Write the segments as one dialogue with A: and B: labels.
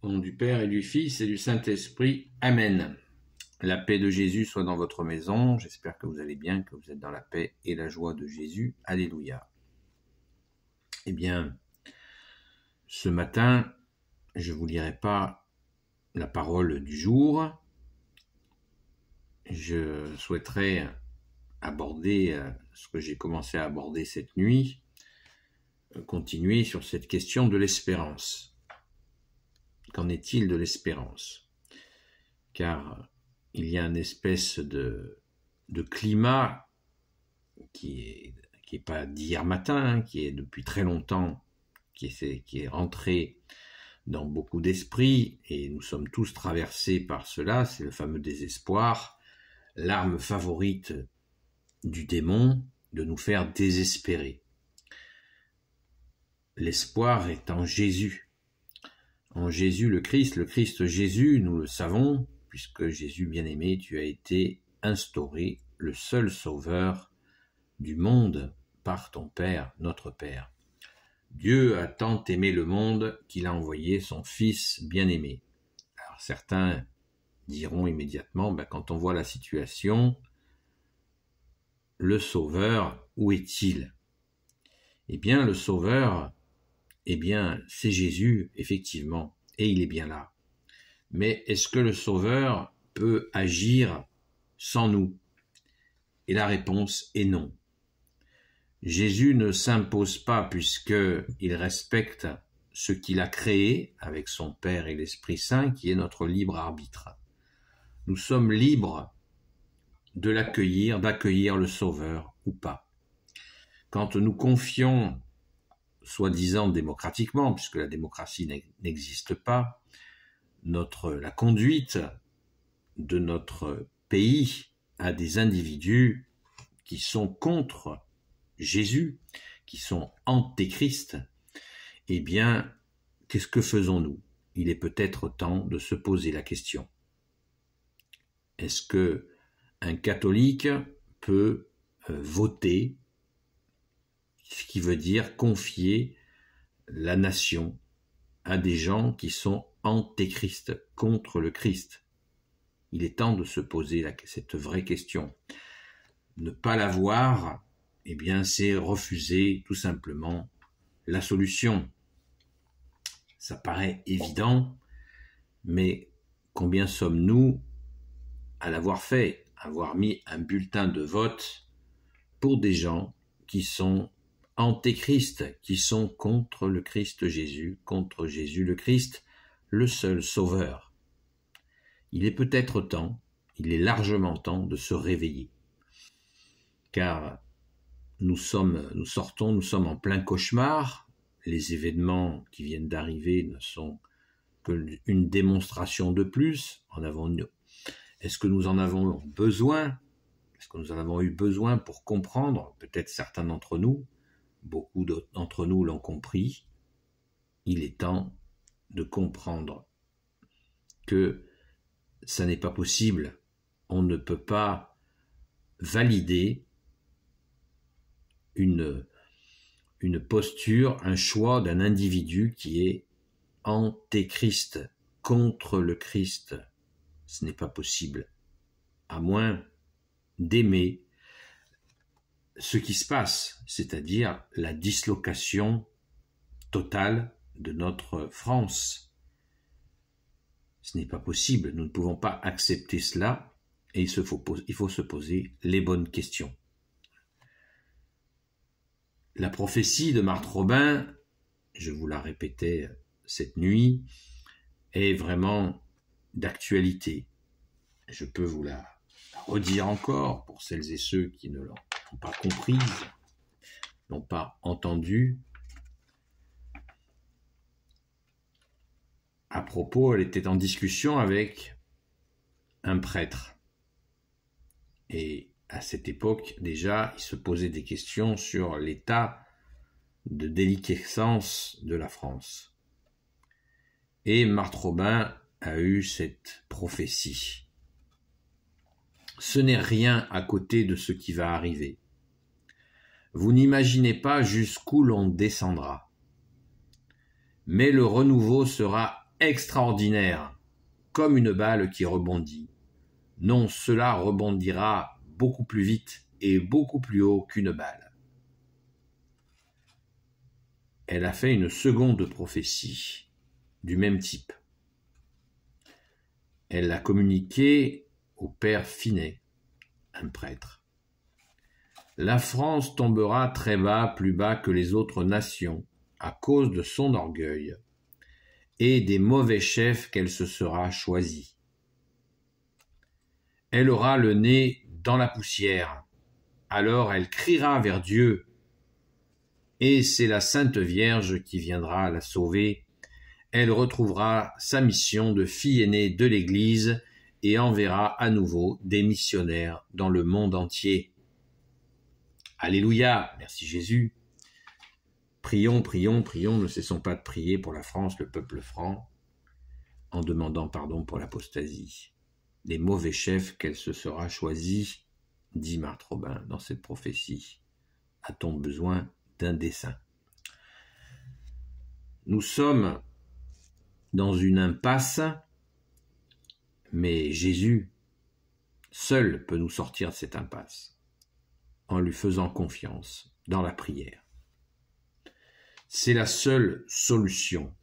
A: Au nom du Père et du Fils et du Saint-Esprit. Amen. La paix de Jésus soit dans votre maison. J'espère que vous allez bien, que vous êtes dans la paix et la joie de Jésus. Alléluia. Eh bien, ce matin, je ne vous lirai pas la parole du jour. Je souhaiterais aborder ce que j'ai commencé à aborder cette nuit, continuer sur cette question de l'espérance. Qu'en est-il de l'espérance? Car il y a une espèce de climat qui est pas d'hier matin, qui est depuis très longtemps, qui est rentré dans beaucoup d'esprits, et nous sommes tous traversés par cela. C'est le fameux désespoir, l'arme favorite du démon, de nous faire désespérer. L'espoir est en Jésus. En Jésus le Christ Jésus, nous le savons, puisque Jésus bien-aimé, tu as été instauré le seul sauveur du monde par ton Père, notre Père. Dieu a tant aimé le monde qu'il a envoyé son Fils bien-aimé. Alors certains diront immédiatement, quand on voit la situation, le Sauveur, où est-il? Eh bien, le Sauveur, c'est Jésus, effectivement, et il est bien là. Mais est-ce que le Sauveur peut agir sans nous? Et la réponse est non. Jésus ne s'impose pas puisqu'il respecte ce qu'il a créé avec son Père et l'Esprit Saint, qui est notre libre arbitre. Nous sommes libres de d'accueillir le Sauveur ou pas. Quand nous confions, soi-disant démocratiquement, puisque la démocratie n'existe pas, la conduite de notre pays à des individus qui sont contre Jésus, qui sont antéchrist, eh bien, qu'est-ce que faisons-nous? Il est peut-être temps de se poser la question. Est-ce que un catholique peut voter, ce qui veut dire confier la nation à des gens qui sont antéchrist, contre le Christ? Il est temps de se poser cette vraie question. Ne pas l'avoir, eh bien, c'est refuser tout simplement la solution. Ça paraît évident, mais combien sommes-nous à l'avoir fait, avoir mis un bulletin de vote pour des gens qui sont antéchrist, qui sont contre le Christ Jésus, contre Jésus le Christ, le seul sauveur. Il est peut-être temps, il est largement temps de se réveiller. Car nous sommes en plein cauchemar. Les événements qui viennent d'arriver ne sont qu'une démonstration de plus. Est-ce que nous en avons besoin? Est-ce que nous en avons eu besoin pour comprendre? Peut-être certains d'entre nous, beaucoup d'entre nous l'ont compris. Il est temps de comprendre que ça n'est pas possible. On ne peut pas valider une posture, un choix d'un individu qui est antéchrist, contre le Christ. Ce n'est pas possible, à moins d'aimer ce qui se passe, c'est-à-dire la dislocation totale de notre France. Ce n'est pas possible, nous ne pouvons pas accepter cela, et il faut se poser les bonnes questions. La prophétie de Marthe Robin, je vous la répétais cette nuit, est vraiment d'actualité. Je peux vous la redire encore pour celles et ceux qui ne l'ont pas comprise, n'ont pas entendu. À propos, elle était en discussion avec un prêtre. Et à cette époque, déjà, il se posait des questions sur l'état de déliquescence de la France. Et Marthe Robin a eu cette prophétie. Ce n'est rien à côté de ce qui va arriver. Vous n'imaginez pas jusqu'où l'on descendra. Mais le renouveau sera extraordinaire, comme une balle qui rebondit. Non, cela rebondira beaucoup plus vite et beaucoup plus haut qu'une balle. Elle a fait une seconde prophétie du même type. Elle l'a communiquée au père Finet, un prêtre. La France tombera très bas, plus bas que les autres nations, à cause de son orgueil et des mauvais chefs qu'elle se sera choisis. Elle aura le nez dans la poussière, alors elle criera vers Dieu, et c'est la Sainte Vierge qui viendra la sauver. Elle retrouvera sa mission de fille aînée de l'Église et enverra à nouveau des missionnaires dans le monde entier. Alléluia, merci Jésus. Prions, prions, prions, ne cessons pas de prier pour la France, le peuple franc, en demandant pardon pour l'apostasie. Les mauvais chefs qu'elle se sera choisis, dit Marthe Robin dans cette prophétie. A-t-on besoin d'un dessein? Nous sommes dans une impasse, mais Jésus seul peut nous sortir de cette impasse, en lui faisant confiance dans la prière. C'est la seule solution,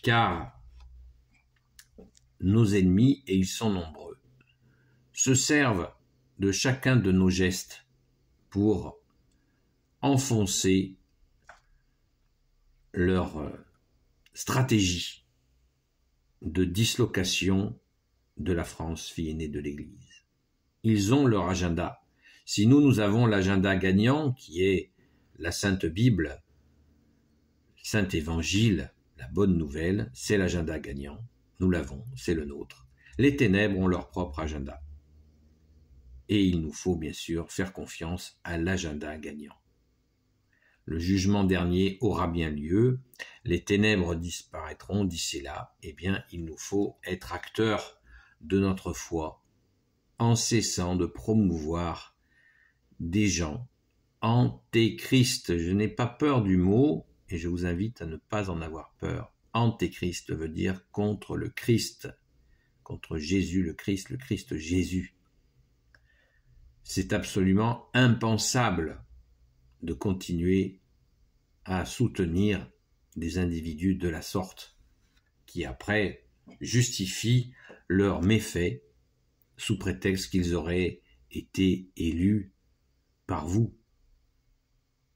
A: car nos ennemis, et ils sont nombreux, se servent de chacun de nos gestes pour enfoncer leur stratégie de dislocation de la France, fille aînée de l'Église. Ils ont leur agenda. Si nous avons l'agenda gagnant, qui est la Sainte Bible, Saint Évangile, la bonne nouvelle, c'est l'agenda gagnant. Nous l'avons, c'est le nôtre. Les ténèbres ont leur propre agenda. Et il nous faut bien sûr faire confiance à l'agenda gagnant. Le jugement dernier aura bien lieu, les ténèbres disparaîtront d'ici là, eh bien il nous faut être acteurs de notre foi en cessant de promouvoir des gens antéchrist. Je n'ai pas peur du mot et je vous invite à ne pas en avoir peur. Antéchrist veut dire contre le Christ, contre Jésus le Christ Jésus. C'est absolument impensable de continuer à soutenir des individus de la sorte qui après justifient leurs méfaits sous prétexte qu'ils auraient été élus par vous,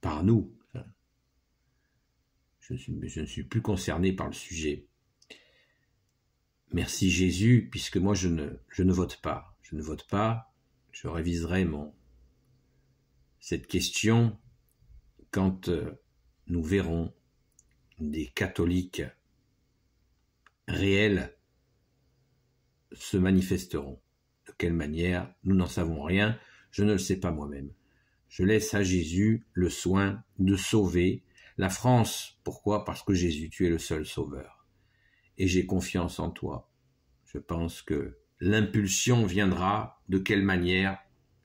A: par nous. Je ne suis plus concerné par le sujet. Merci Jésus, puisque moi je ne vote pas. Je ne vote pas. Je réviserai cette question quand nous verrons des catholiques réels se manifesteront. De quelle manière, nous n'en savons rien, je ne le sais pas moi-même. Je laisse à Jésus le soin de sauver la France. Pourquoi? Parce que Jésus, tu es le seul sauveur. Et j'ai confiance en toi. Je pense que l'impulsion viendra. De quelle manière?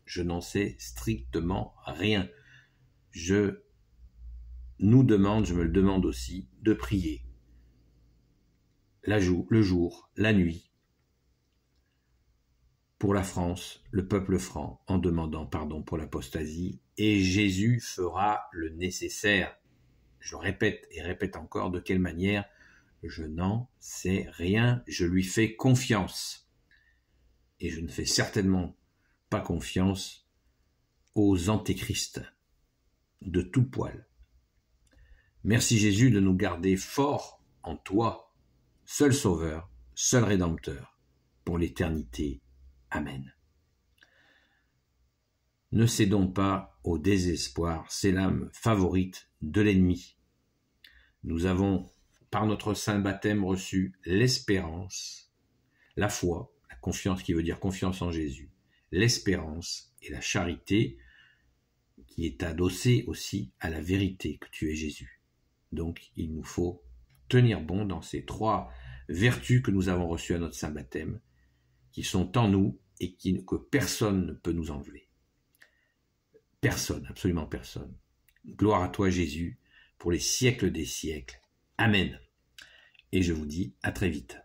A: Je n'en sais strictement rien. Je me le demande aussi, de prier. Le jour, la nuit, pour la France, le peuple franc, en demandant pardon pour l'apostasie, et Jésus fera le nécessaire. Je répète et répète encore, de quelle manière? Je n'en sais rien, je lui fais confiance. Et je ne fais certainement pas confiance aux antéchrists de tout poil. Merci Jésus de nous garder forts en toi, seul Sauveur, seul Rédempteur, pour l'éternité. Amen. Ne cédons pas au désespoir, c'est l'âme favorite de l'ennemi. Nous avons, par notre saint baptême, reçu l'espérance, la foi, la confiance qui veut dire confiance en Jésus, l'espérance et la charité qui est adossée aussi à la vérité que tu es Jésus. Donc il nous faut tenir bon dans ces trois vertus que nous avons reçues à notre saint baptême, qui sont en nous et que personne ne peut nous enlever. Personne, absolument personne. Gloire à toi Jésus, pour les siècles des siècles. Amen. et je vous dis à très vite.